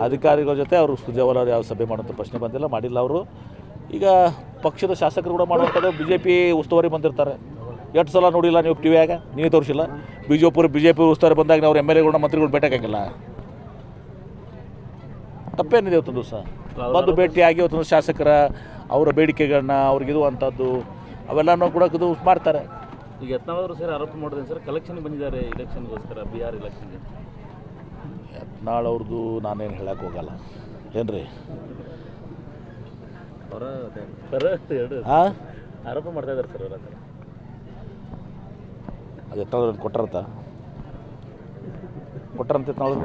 ಅಧಿಕಾರಿಗಳ ಜೊತೆ ಅವರು ಸುರ್ಜೇವಾಲ ಅವರು ಯಾವ ಸಭೆ ಮಾಡುವಂಥ ಪ್ರಶ್ನೆ ಬಂದಿಲ್ಲ, ಮಾಡಿಲ್ಲ. ಅವರು ಈಗ ಪಕ್ಷದ ಶಾಸಕರು ಕೂಡ ಮಾಡುವಂಥದ್ದು ಬಿ ಜೆ ಪಿ ಉಸ್ತುವಾರಿ ಬಂದಿರ್ತಾರೆ. ಎಷ್ಟು ಸಲ ನೋಡಿಲ್ಲ ನೀವು ಟಿ ವಿಯಾಗ, ನೀವೇ ತೋರಿಸಿಲ್ಲ. ಬಿ ಜೆ ಪಿ ಉಸ್ತುವಾರಿ ಬಂದಾಗ ಅವ್ರು ಎಮ್ ಎಲ್ ಎಗಳನ್ನ ಮಂತ್ರಿಗಳು ಭೇಟಿಯಾಗಂಗಿಲ್ಲ. ತಪ್ಪೇನಿದೆ ಇವತ್ತೊಂದು ದಿವಸ ಬಂದು ಭೇಟಿಯಾಗಿ ಇವತ್ತೊಂದು ಶಾಸಕರ ಅವರ ಬೇಡಿಕೆಗಳನ್ನ ಅವ್ರಿಗಿದು ಅಂಥದ್ದು ಅವೆಲ್ಲನೂ ಕೂಡ ಇದು ಮಾಡ್ತಾರೆ. ಈಗ ಯತ್ನಾಳ್ ಸರ್ ಆರೋಪ ಮಾಡಿದ್ರೆ ಸರ್ ಕಲೆಕ್ಷನ್ ಬಂದಿದ್ದಾರೆ ಇಲೆಕ್ಷನ್ಗೋಸ್ಕರ, ಬಿಹಾರ್ ಇಲೆಕ್ಷನ್ಗೆ. ಯತ್ನಾಳ್ ಅವ್ರದ್ದು ನಾನೇನು ಹೇಳಕ್ಕೆ ಹೋಗಲ್ಲ ಏನ್ರಿ, ಹಾಂ ಆರೋಪ ಮಾಡ್ತಾ ಇದ್ದಾರೆ ಸರ್ ಅವರ. ಅದು ಯತ್ನಾಳ್ ಕೊಟ್ಟರಂತ ಯತ್ನಾಳ್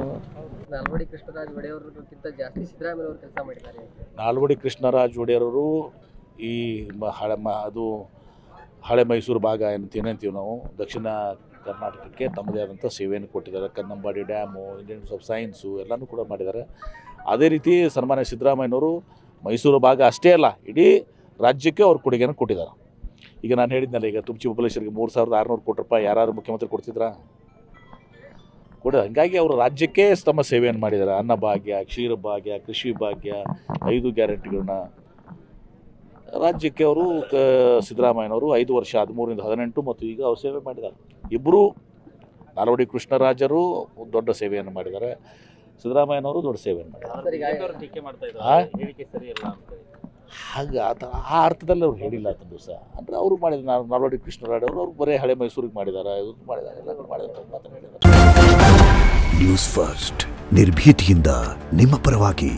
ನಾಲ್ವಡಿ ಕೃಷ್ಣರಾಜ ಒಡೆಯವರಿಗಿಂತ ಜಾಸ್ತಿ ಸಿದ್ದರಾಮಯ್ಯ ಅವರು ಕೆಲಸ ಮಾಡಿದ್ದಾರೆ. ನಾಲ್ವಡಿ ಕೃಷ್ಣರಾಜ ಒಡೆಯರವರು ಈ ಅದು ಹಳೆ ಮೈಸೂರು ಭಾಗ ಏನೇಂತೀವಿ ನಾವು, ದಕ್ಷಿಣ ಕರ್ನಾಟಕಕ್ಕೆ ತಮ್ಮದೇ ಆದಂಥ ಸೇವೆಯನ್ನು ಕೊಟ್ಟಿದ್ದಾರೆ. Kannambadi dam, Indian institute of science ಎಲ್ಲನೂ ಕೂಡ ಮಾಡಿದ್ದಾರೆ. ಅದೇ ರೀತಿ ಸನ್ಮಾನ್ಯ ಸಿದ್ದರಾಮಯ್ಯನವರು ಮೈಸೂರು ಭಾಗ ಅಷ್ಟೇ ಅಲ್ಲ, ಇಡೀ ರಾಜ್ಯಕ್ಕೆ ಅವ್ರ ಕೊಡುಗೆಯನ್ನು ಕೊಟ್ಟಿದ್ದಾರೆ. ಈಗ ನಾನು ಹೇಳಿದ್ನಲ್ಲ, ಈಗ ತುಮಚಿ ಬಬಲೇಶ್ವರಿಗೆ 3600 ಕೋಟಿ ರೂಪಾಯಿ ಯಾರು ಮುಖ್ಯಮಂತ್ರಿ ಕೊಡ್ತಿದ್ರಾ ಕೂಡ. ಹಂಗಾಗಿ ಅವರು ರಾಜ್ಯಕ್ಕೆ ತಮ್ಮ ಸೇವೆಯನ್ನು ಮಾಡಿದ್ದಾರೆ. ಅನ್ನಭಾಗ್ಯ, ಕ್ಷೀರಭಾಗ್ಯ, ಕೃಷಿ ಭಾಗ್ಯ, 5 ಗ್ಯಾರಂಟಿಗಳನ್ನ ರಾಜ್ಯಕ್ಕೆ ಅವರು ಸಿದ್ದರಾಮಯ್ಯನವರು 5 ವರ್ಷ 13ರಿಂದ 18 ಮತ್ತು ಈಗ ಅವರು ಸೇವೆ ಮಾಡಿದ್ದಾರೆ. ಇಬ್ಬರು ನಾಲ್ವಡಿ ಕೃಷ್ಣರಾಜರು ದೊಡ್ಡ ಸೇವೆಯನ್ನು ಮಾಡಿದ್ದಾರೆ, ಸಿದ್ದರಾಮಯ್ಯನವರು ದೊಡ್ಡ ಸೇವೆಯನ್ನು ಮಾಡಿದ್ದಾರೆ. ಹಾಗೆ ಆ ಅರ್ಥದಲ್ಲಿ ಅವ್ರು ಹೇಳಿಲ್ಲ ಅಂತ ದಿವಸ ಅಂದರೆ ಅವರು ಮಾಡಿದ್ದಾರೆ. ನಾಲ್ವಡಿ ಕೃಷ್ಣರಾಜ ಅವರು ಬರೀ ಹಳೆ ಮೈಸೂರಿಗೆ ಮಾಡಿದ್ದಾರೆ, ಎಲ್ಲ ಮಾಡಿದ್ದಾರೆ. ನ್ಯೂಸ್ ಫಸ್ಟ್ ನಿರ್ಭೀತಿಯಿಂದ ನಿಮ್ಮ ಪರವಾಗಿ.